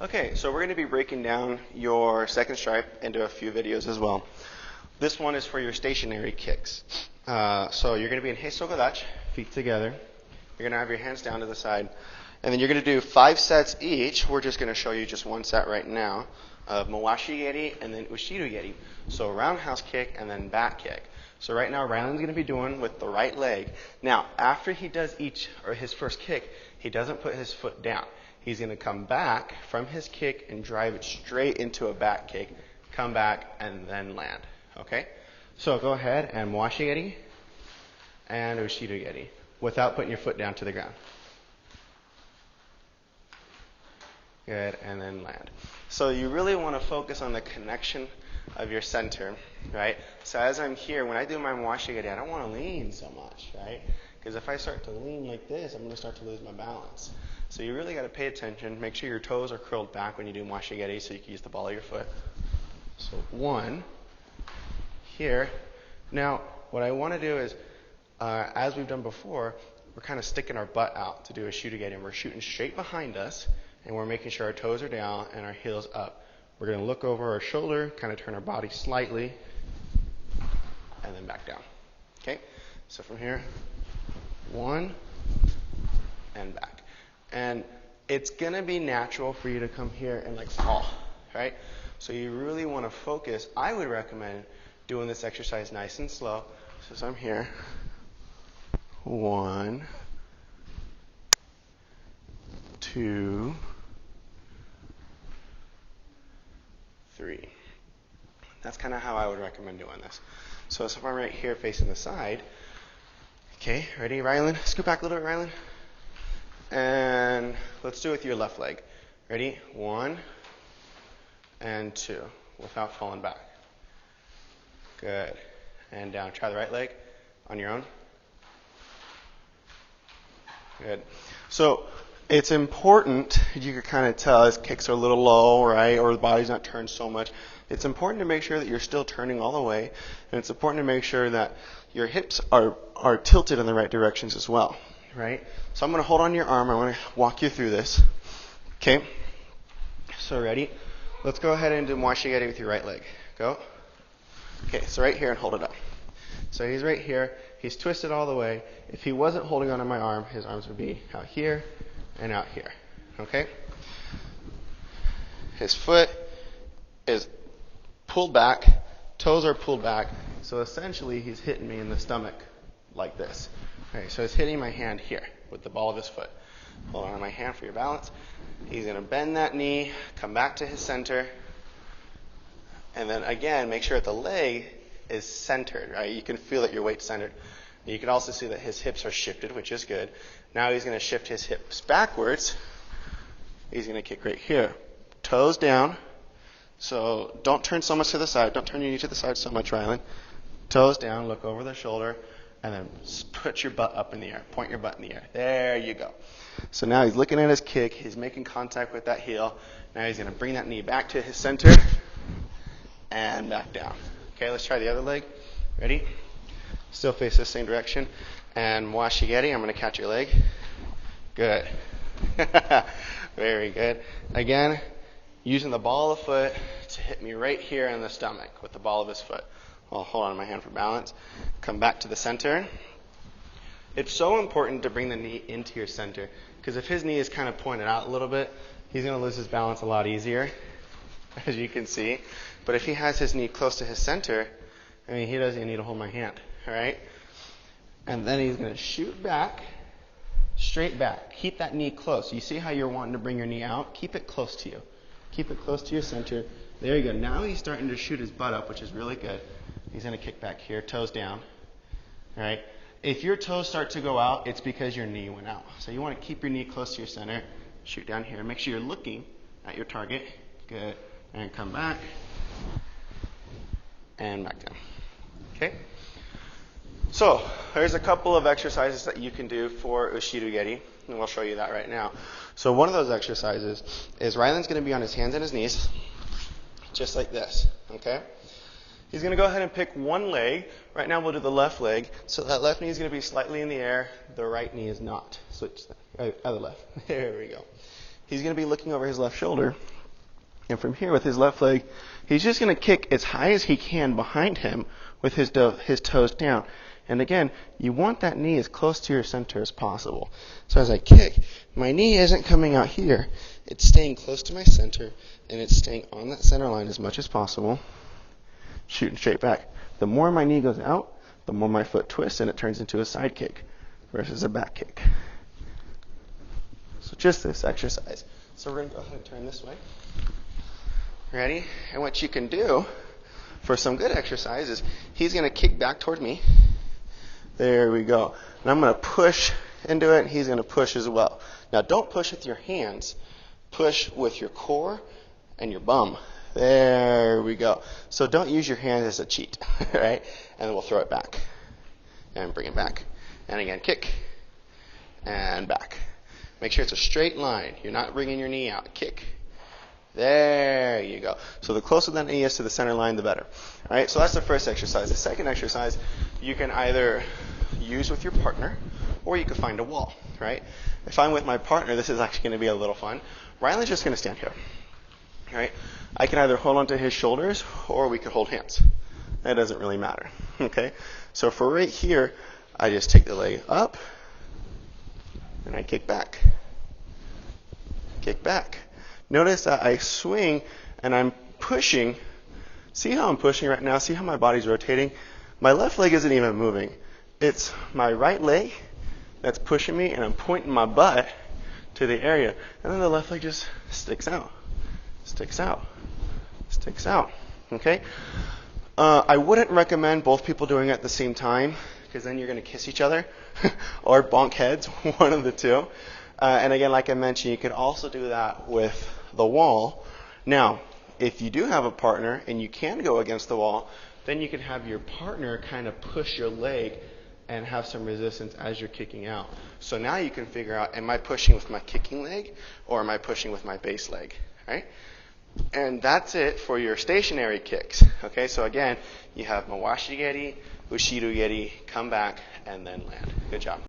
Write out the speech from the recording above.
Okay, so we're going to be breaking down your second stripe into a few videos as well. This one is for your stationary kicks. So you're going to be in Heisogadach, feet together. You're going to have your hands down to the side. And then you're going to do 5 sets each. We're just going to show you just one set right now of Mawashi Geri and then Ushiru Geri. So roundhouse kick and then back kick. So right now Ryland's going to be doing with the right leg. Now, after he does his first kick, he doesn't put his foot down. He's going to come back from his kick and drive it straight into a back kick, come back, and then land. Okay? So go ahead and Mawashi Geri and Ushiru Geri without putting your foot down to the ground. Good, and then land. So you really want to focus on the connection of your center, right? So as I'm here, when I do my Mawashi Geri, I don't want to lean so much, right? Because if I start to lean like this, I'm going to start to lose my balance. So you really got to pay attention. Make sure your toes are curled back when you do Mawashi Geri so you can use the ball of your foot. So 1, here. Now, what I want to do is, as we've done before, we're kind of sticking our butt out to do a Ushiru Geri, and we're shooting straight behind us, and we're making sure our toes are down and our heels up. We're going to look over our shoulder, kind of turn our body slightly, and then back down. Okay? So from here, 1, and back. And it's going to be natural for you to come here and like fall, right? So you really want to focus. I would recommend doing this exercise nice and slow. So as I'm here, 1, 2, 3. That's kind of how I would recommend doing this. So if I'm right here facing the side, okay, ready, Ryland? Scoot back a little bit, Ryland. And let's do it with your left leg. Ready? 1 and 2 without falling back. Good. And down. Try the right leg on your own. Good. So it's important, you can kind of tell his kicks are a little low, right? Or the body's not turned so much. It's important to make sure that you're still turning all the way. And it's important to make sure that your hips are tilted in the right directions as well. Right? So I'm going to hold on your arm. I want to walk you through this. Okay? So ready? Let's go ahead and do Mawashi Geri with your right leg. Go. Okay, so right here and hold it up. So he's right here. He's twisted all the way. If he wasn't holding onto my arm, his arms would be out here and out here. Okay? His foot is pulled back. Toes are pulled back. So essentially he's hitting me in the stomach like this. Okay, so he's hitting my hand here with the ball of his foot. Hold on to my hand for your balance. He's going to bend that knee, come back to his center, and then again, make sure that the leg is centered, right? You can feel that your weight's centered. You can also see that his hips are shifted, which is good. Now he's going to shift his hips backwards. He's going to kick right here. Toes down. So don't turn so much to the side. Don't turn your knee to the side so much, Ryland. Toes down, look over the shoulder. And then put your butt up in the air. Point your butt in the air. There you go. So now he's looking at his kick. He's making contact with that heel. Now he's going to bring that knee back to his center and back down. Okay, let's try the other leg. Ready? Still face the same direction. And Mawashi Geri, I'm going to catch your leg. Good. Very good. Again, using the ball of the foot to hit me right here in the stomach with the ball of his foot. I'll hold on to my hand for balance. Come back to the center. It's so important to bring the knee into your center, because if his knee is kind of pointed out a little bit, he's going to lose his balance a lot easier, as you can see. But if he has his knee close to his center, I mean, he doesn't even need to hold my hand, all right? And then he's going to shoot back, straight back. Keep that knee close. You see how you're wanting to bring your knee out? Keep it close to you. Keep it close to your center. There you go. Now he's starting to shoot his butt up, which is really good. He's going to kick back here, toes down. All right. If your toes start to go out, it's because your knee went out. So you want to keep your knee close to your center. Shoot down here. Make sure you're looking at your target. Good. And come back. And back down. Okay. So there's a couple of exercises that you can do for Ushiru Geri, and we'll show you that right now. So one of those exercises is Ryland's going to be on his hands and his knees, just like this. Okay. He's going to go ahead and pick one leg. Right now we'll do the left leg. So that left knee is going to be slightly in the air. The right knee is not. Switch that. Other left. There we go. he's going to be looking over his left shoulder. And from here, with his left leg, he's just going to kick as high as he can behind him with his toes down. And again, you want that knee as close to your center as possible. So as I kick, my knee isn't coming out here. It's staying close to my center, and it's staying on that center line as much as possible, shooting straight back. The more my knee goes out, the more my foot twists, and it turns into a side kick versus a back kick. So just this exercise. So we're going to go ahead and turn this way. Ready? And what you can do for some good exercise is he's going to kick back toward me. There we go. And I'm going to push into it, and he's going to push as well. Now, don't push with your hands. Push with your core and your bum. There we go. So don't use your hands as a cheat, right? And then we'll throw it back and bring it back. And again, kick and back. Make sure it's a straight line. You're not bringing your knee out. Kick. There you go. So the closer that knee is to the center line, the better. All right, so that's the first exercise. The second exercise, you can either use with your partner, or you can find a wall, right? If I'm with my partner, this is actually going to be a little fun. Riley's just going to stand here, all right? I can either hold onto his shoulders, or we could hold hands. That doesn't really matter, okay? So for right here, I just take the leg up, and I kick back. Kick back. Notice that I swing and I'm pushing. See how I'm pushing right now? See how my body's rotating? My left leg isn't even moving. It's my right leg that's pushing me, and I'm pointing my butt to the area. And then the left leg just sticks out. Sticks out. Sticks out. Okay? I wouldn't recommend both people doing it at the same time, because then you're going to kiss each other or bonk heads, one of the two. And again, like I mentioned, you could also do that with the wall. Now, if you do have a partner and you can go against the wall, then you can have your partner kind of push your leg and have some resistance as you're kicking out. So now you can figure out, am I pushing with my kicking leg or am I pushing with my base leg? Right? And that's it for your stationary kicks. Okay, so again, you have Mawashi Geri, Ushiru Geri, come back, and then land. Good job.